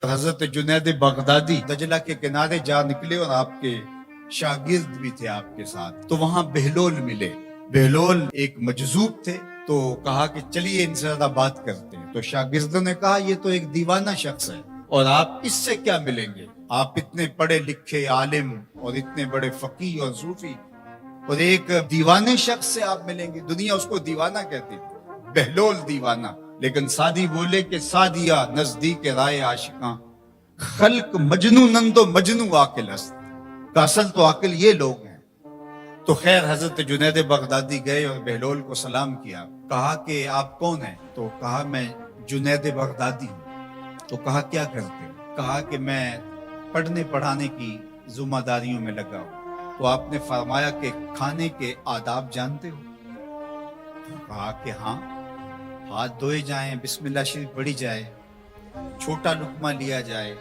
حضرت جنید بغدادی دجلہ کے کنارے جا نکلے اور آپ کے شاگرد بھی تھے آپ کے ساتھ، تو وہاں بہلول ملے۔ بہلول ایک مجذوب تھے، تو کہا کہ چلیے ان سے زیادہ بات کرتے ہیں۔ تو شاگردوں نے کہا یہ تو ایک دیوانہ شخص ہے اور آپ اس سے کیا ملیں گے، آپ اتنے پڑھے لکھے عالم اور اتنے بڑے فقیہ اور صوفی، اور ایک دیوانے شخص سے آپ ملیں گے؟ دنیا اس کو دیوانہ کہتی تھی، بہلول دیوانہ۔ لیکن سعدی بولے کہ سعدیہ نزدیک رائے عاشقاں، خلق مجنونند و مجنو عاقل است، کہ اصل تو عاقل یہ لوگ ہیں۔ تو خیر حضرت جنید بغدادی گئے اور بہلول کو سلام کیا، کہا کہ آپ کون ہیں؟ تو کہا میں جنید بغدادی ہوں۔ تو کہا کیا کرتے ہیں؟ کہا کہ میں پڑھنے پڑھانے کی ذمہ داریوں میں لگا ہوں۔ تو آپ نے فرمایا کہ کھانے کے آداب جانتے ہو؟ کہا کہ ہاں، ہاتھ دھوئے جائیں، بسم اللہ شریف پڑھی جائے، چھوٹا لقمہ لیا جائے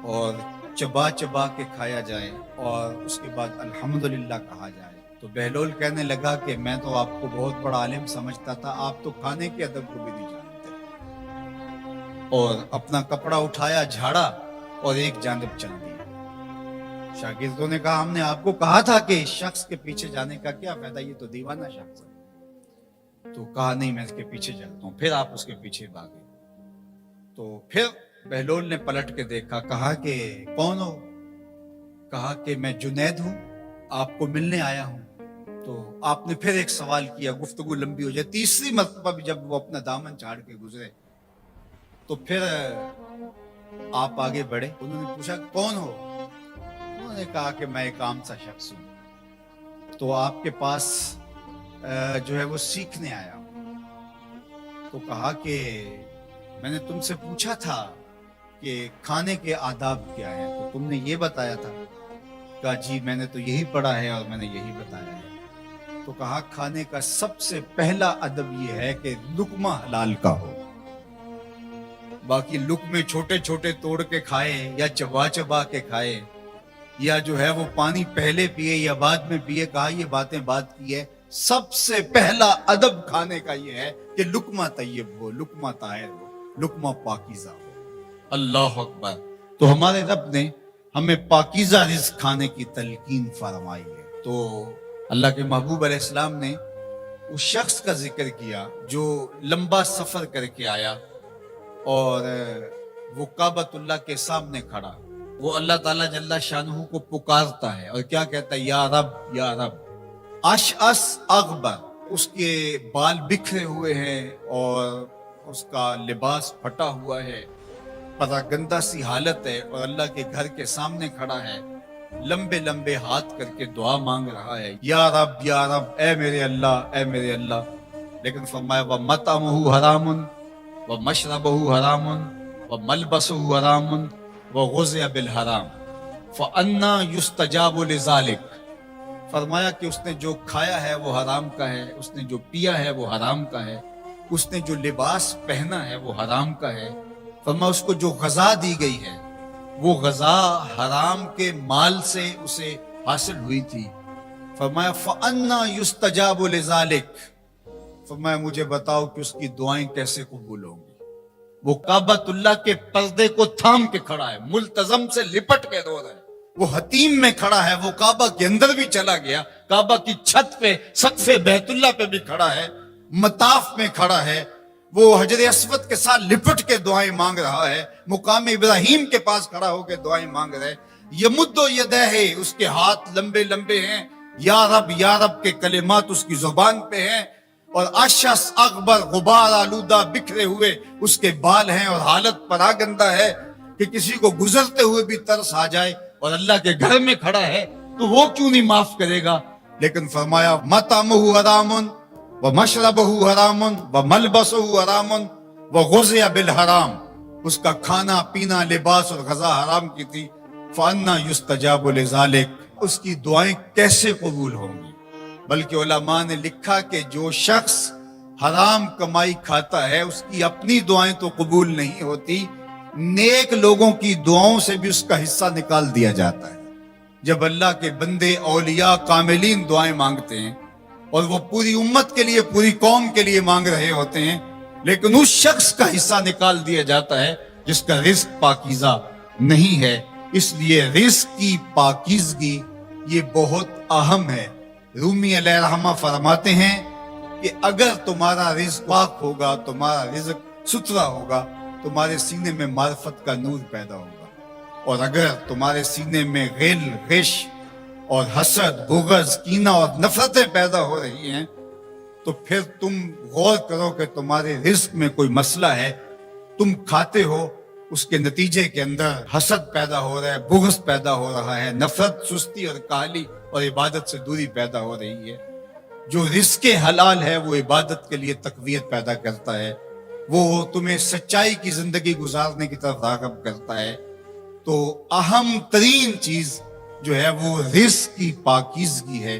اور چبا چبا کے کھایا جائے اور اس کے بعد الحمدللہ کہا جائے۔ تو بہلول کہنے لگا کہ میں تو آپ کو بہت بڑا عالم سمجھتا تھا، آپ تو کھانے کے ادب کو بھی نہیں جانتے۔ اور اپنا کپڑا اٹھایا، جھاڑا اور ایک جانب چل دیا۔ شاگردوں نے کہا ہم نے آپ کو کہا تھا کہ شخص کے پیچھے جانے کا کیا فائدہ، یہ تو دیوانہ شخص ہے۔ تو کہا نہیں میں اس کے پیچھے چلتا ہوں۔ پھر آپ اس کے پیچھے بھاگے۔ تو پھر بہلول نے پلٹ کے دیکھا، کہا کہ کون ہو؟ کہا کہ میں جنید ہوں، آپ کو ملنے آیا ہوں۔ تو آپ نے پھر ایک سوال کیا، گفتگو لمبی ہو جائے۔ تیسری مرتبہ بھی جب وہ اپنا دامن چھاڑ کے گزرے تو پھر آپ آگے بڑھے۔ انہوں نے پوچھا کون ہو؟ انہوں نے کہا کہ میں ایک عام سا شخص ہوں، تو آپ کے پاس جو ہے وہ سیکھنے آیا ہوں۔ تو کہا کہ میں نے تم سے پوچھا تھا کہ کھانے کے آداب کیا ہیں، تو تم نے یہ بتایا تھا۔ کہا جی میں نے تو یہی پڑھا ہے اور میں نے یہی بتایا ہے۔ تو کہا کھانے کا سب سے پہلا ادب یہ ہے کہ لقمہ حلال کا ہو، باقی لقمے چھوٹے چھوٹے توڑ کے کھائے یا چبا چبا کے کھائے یا جو ہے وہ پانی پہلے پیے یا بعد میں پیے، کہا یہ باتیں بات کی ہے، سب سے پہلا ادب کھانے کا یہ ہے کہ لقمہ طیب ہو، لقمہ طاہر ہو، لقمہ پاکیزہ ہو۔ اللہ اکبر۔ تو ہمارے رب نے ہمیں پاکیزہ رزق کھانے کی تلقین فرمائی ہے۔ تو اللہ کے محبوب علیہ السلام نے اس شخص کا ذکر کیا جو لمبا سفر کر کے آیا اور وہ کعبۃ اللہ کے سامنے کھڑا، وہ اللہ تعالیٰ جل شانہ کو پکارتا ہے اور کیا کہتا ہے، یا رب یا رب۔ اشعث اغبر، اس کے بال بکھرے ہوئے ہیں اور اس کا لباس پھٹا ہوا ہے، پراگندہ سی حالت ہے، اور اللہ کے گھر کے سامنے کھڑا ہے، لمبے لمبے ہاتھ کر کے دعا مانگ رہا ہے، یا رب اے میرے اللہ، اے میرے اللہ۔ لیکن فرمایا وَمَطْعَمُهُ حَرَامٌ وَمَشْرَبُهُ حَرَامٌ وَمَلْبَسُهُ حَرَامٌ وَغُذِّيَ بِالْحَرَامِ فَأَنَّىٰ يُسْتَجَابُ لِذَٰلِكَ۔ فرمایا کہ اس نے جو کھایا ہے وہ حرام کا ہے، اس نے جو پیا ہے وہ حرام کا ہے، اس نے جو لباس پہنا ہے وہ حرام کا ہے۔ فرمایا اس کو جو غذا دی گئی ہے وہ غذا حرام کے مال سے اسے حاصل ہوئی تھی۔ فرمایا فَأَنَّىٰ يُسْتَجَابُ لِذَٰلِكَ۔ فرمایا مجھے بتاؤ کہ اس کی دعائیں کیسے قبول ہوں گی۔ وہ کعبۃ اللہ کے پردے کو تھام کے کھڑا ہے، ملتزم سے لپٹ کے رو رہا ہے، وہ حتیم میں کھڑا ہے، وہ کعبہ کے اندر بھی چلا گیا، کعبہ کی چھت پہ سقف بیت اللہ پہ بھی کھڑا ہے، مطاف میں کھڑا ہے، وہ حجر اسود کے ساتھ لپٹ کے دعائیں مانگ رہا ہے، مقام ابراہیم کے پاس کھڑا ہو کے دعائیں مانگ رہا ہے۔ یمد یدہ، اس کے ہاتھ لمبے لمبے ہیں، یا رب کے کلمات اس کی زبان پہ ہیں، اور اشعث اغبر، غبار آلودہ بکھرے ہوئے اس کے بال ہیں، اور حالت پراگندہ ہے کہ کسی کو گزرتے ہوئے بھی ترس آ جائے، اور اللہ کے گھر میں کھڑا ہے تو وہ کیوں نہیں معاف کرے گا۔ لیکن فرمایا مطعمہ حرام ومشربہ حرام وملبسہ حرام وغذی بالحرام، اس کا کھانا پینا لباس اور غذا حرام کی تھی۔ فأنیٰ یستجاب لذالک، اس کی دعائیں کیسے قبول ہوں گی؟ بلکہ علماء نے لکھا کہ جو شخص حرام کمائی کھاتا ہے اس کی اپنی دعائیں تو قبول نہیں ہوتی، نیک لوگوں کی دعاؤں سے بھی اس کا حصہ نکال دیا جاتا ہے۔ جب اللہ کے بندے اولیاء کاملین دعائیں مانگتے ہیں اور وہ پوری امت کے لیے، پوری قوم کے لیے مانگ رہے ہوتے ہیں، لیکن اس شخص کا حصہ نکال دیا جاتا ہے جس کا رزق پاکیزہ نہیں ہے. اس لیے رزق کی پاکیزگی یہ بہت اہم ہے. رومی علیہ الرحمہ فرماتے ہیں کہ اگر تمہارا رزق پاک ہوگا، تمہارا رزق ستھرا ہوگا، تمہارے سینے میں معرفت کا نور پیدا ہوگا. اور اگر تمہارے سینے میں غل، غش اور حسد، بغض، کینہ اور نفرتیں پیدا ہو رہی ہیں تو پھر تم غور کرو کہ تمہارے رزق میں کوئی مسئلہ ہے. تم کھاتے ہو، اس کے نتیجے کے اندر حسد پیدا ہو رہا ہے، بغض پیدا ہو رہا ہے، نفرت، سستی اور کاہلی اور عبادت سے دوری پیدا ہو رہی ہے. جو رزق حلال ہے وہ عبادت کے لیے تقویت پیدا کرتا ہے، وہ تمہیں سچائی کی زندگی گزارنے کی طرف راغب کرتا ہے. تو اہم ترین چیز جو ہے وہ رزق کی پاکیزگی ہے.